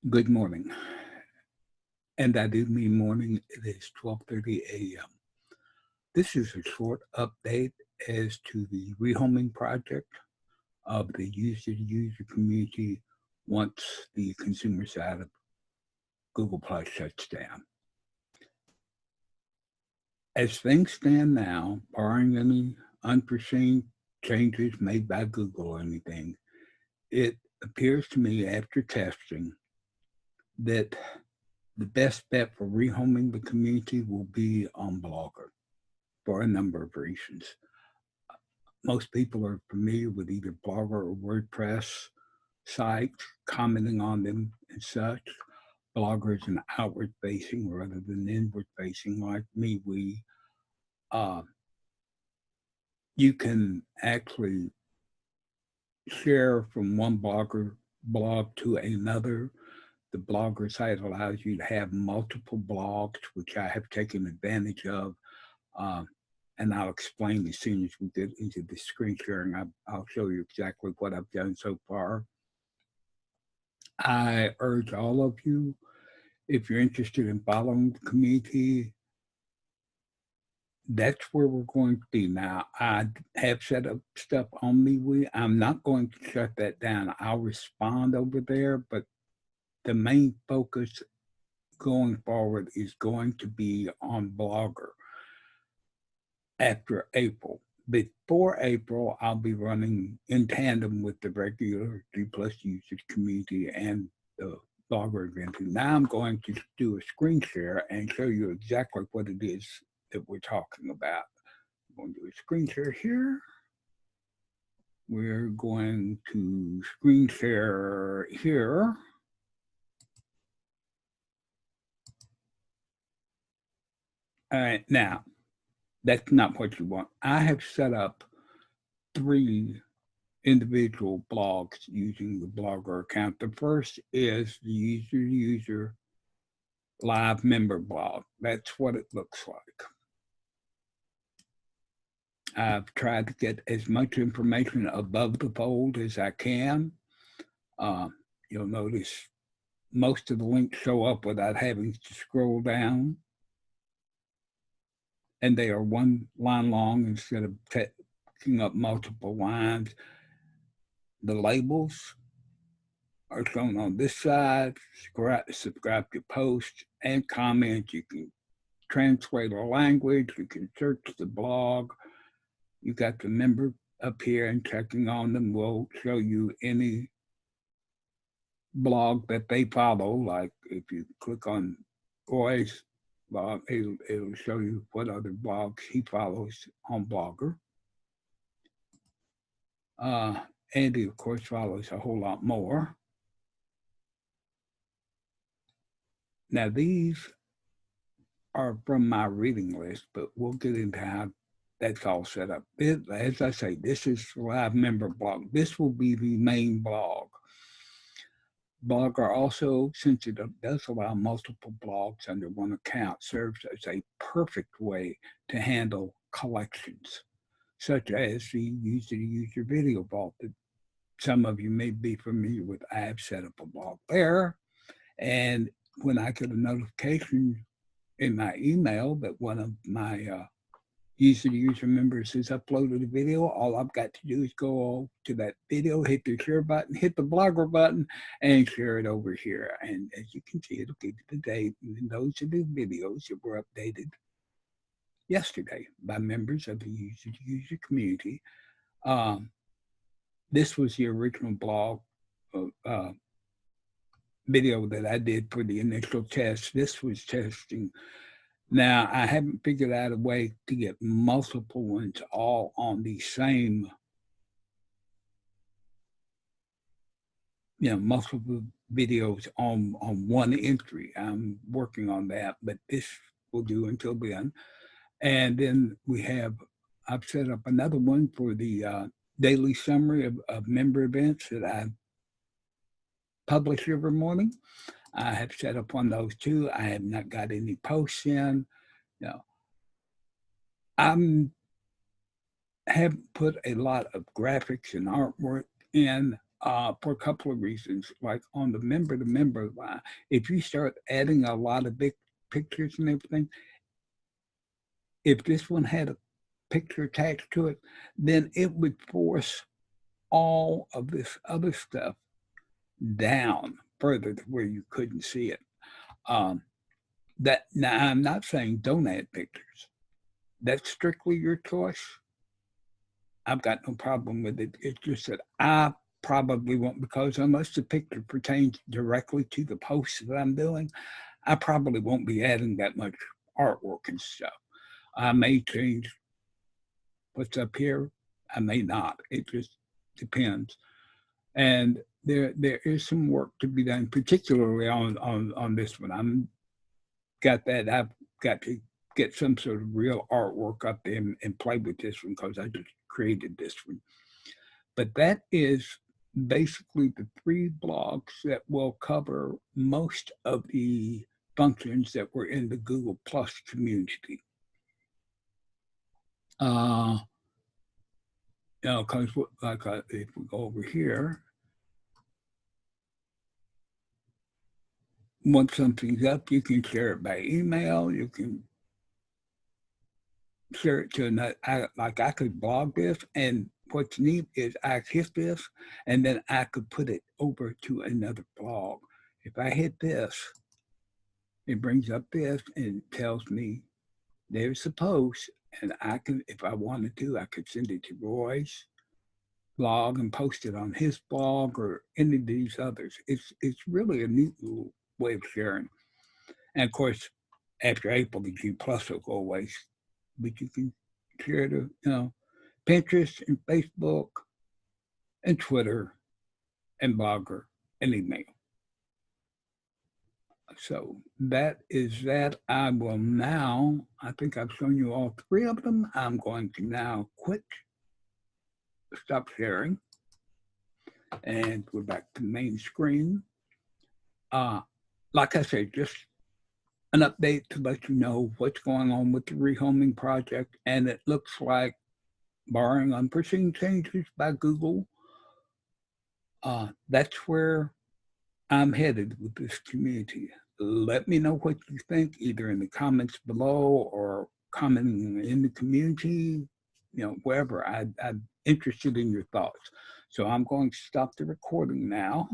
Good morning. And I do mean morning. It is 12:30 a.m. This is a short update as to the rehoming project of the user-to-user community once the consumer side of Google Plus shuts down. As things stand now, barring any unforeseen changes made by Google or anything, it appears to me after testing that the best bet for rehoming the community will be on Blogger for a number of reasons. Most people are familiar with either Blogger or WordPress sites, commenting on them and such. Blogger is an outward facing rather than inward facing like MeWe. You can actually share from one blog to another. The Blogger site allows you to have multiple blogs, which I have taken advantage of. And I'll explain as soon as we get into the screen sharing. I'll show you exactly what I've done so far. I urge all of you, if you're interested in following the community, that's where we're going to be. Now, I have set up stuff on MeWe. I'm not going to shut that down. I'll respond over there, but the main focus going forward is going to be on Blogger after April. Before April, I'll be running in tandem with the regular G+ users community and the Blogger event. Now I'm going to do a screen share and show you exactly what it is that we're talking about. I'm going to do a screen share here. We're going to screen share here. All right, now, that's not what you want. I have set up 3 individual blogs using the Blogger account. The first is the user-to-user live member blog. That's what it looks like. I've tried to get as much information above the fold as I can. You'll notice most of the links show up without having to scroll down. And they are one line long instead of taking up multiple lines. The labels are shown on this side. Subscribe to posts and comments. You can translate a language. You can search the blog. You got the member up here, and checking on them will show you any blog that they follow. Like if you click on Roy's blog, it'll show you what other blogs he follows on Blogger. Andy, of course, follows a whole lot more. Now, these are from my reading list, but we'll get into how that's all set up. As I say, this is live member blog. This will be the main blog. Blogger also, since it does allow multiple blogs under one account, serves as a perfect way to handle collections, such as the user-to-user video vault that some of you may be familiar with. I have set up a blog there, and when I get a notification in my email that one of my user-to-user members has uploaded a video, all I've got to do is go to that video, hit the share button, hit the Blogger button, and share it over here. And as you can see, it'll give you the date. And those are the videos that were updated yesterday by members of the user-to-user community. This was the original blog video that I did for the initial test. This was testing. Now, I haven't figured out a way to get multiple ones all on the same, multiple videos on one entry. I'm working on that, but this will do until then. And then I've set up another one for the daily summary of member events that I publish every morning. I have set up on those too. I have not got any posts in. I haven't put a lot of graphics and artwork in. for a couple of reasons. Like on the member-to-member line, if you start adding a lot of big pictures and everything, if this one had a picture attached to it, then it would force all of this other stuff down further to where you couldn't see it. Now I'm not saying don't add pictures. That's strictly your choice. I've got no problem with it. It's just that I probably won't, because unless the picture pertains directly to the post that I'm doing, I probably won't be adding that much artwork and stuff. I may change what's up here. I may not. It just depends. And there is some work to be done, particularly on this one. I've got to get some sort of real artwork up there and play with this one because I just created this one. But that is basically the 3 blogs that will cover most of the functions that were in the Google Plus community. Because if we go over here, once something's up, you can share it by email. You can share it to another. I could blog this, and what's neat is I hit this, and then I could put it over to another blog. If I hit this, it brings up this and tells me there's a post, and I can, if I wanted to, I could send it to Roy's blog and post it on his blog or any of these others. It's really a neat little way of sharing. And of course, after April, the G Plus will go away, but you can share to Pinterest and Facebook and Twitter and Blogger and email. So that is that. I will now, I think I've shown you all 3 of them. I'm going to now stop sharing and go back to the main screen. Like I said, just an update to let you know what's going on with the rehoming project. And it looks like, barring unforeseen changes by Google, that's where I'm headed with this community. Let me know what you think, either in the comments below or commenting in the community, wherever. I'm interested in your thoughts. So I'm going to stop the recording now.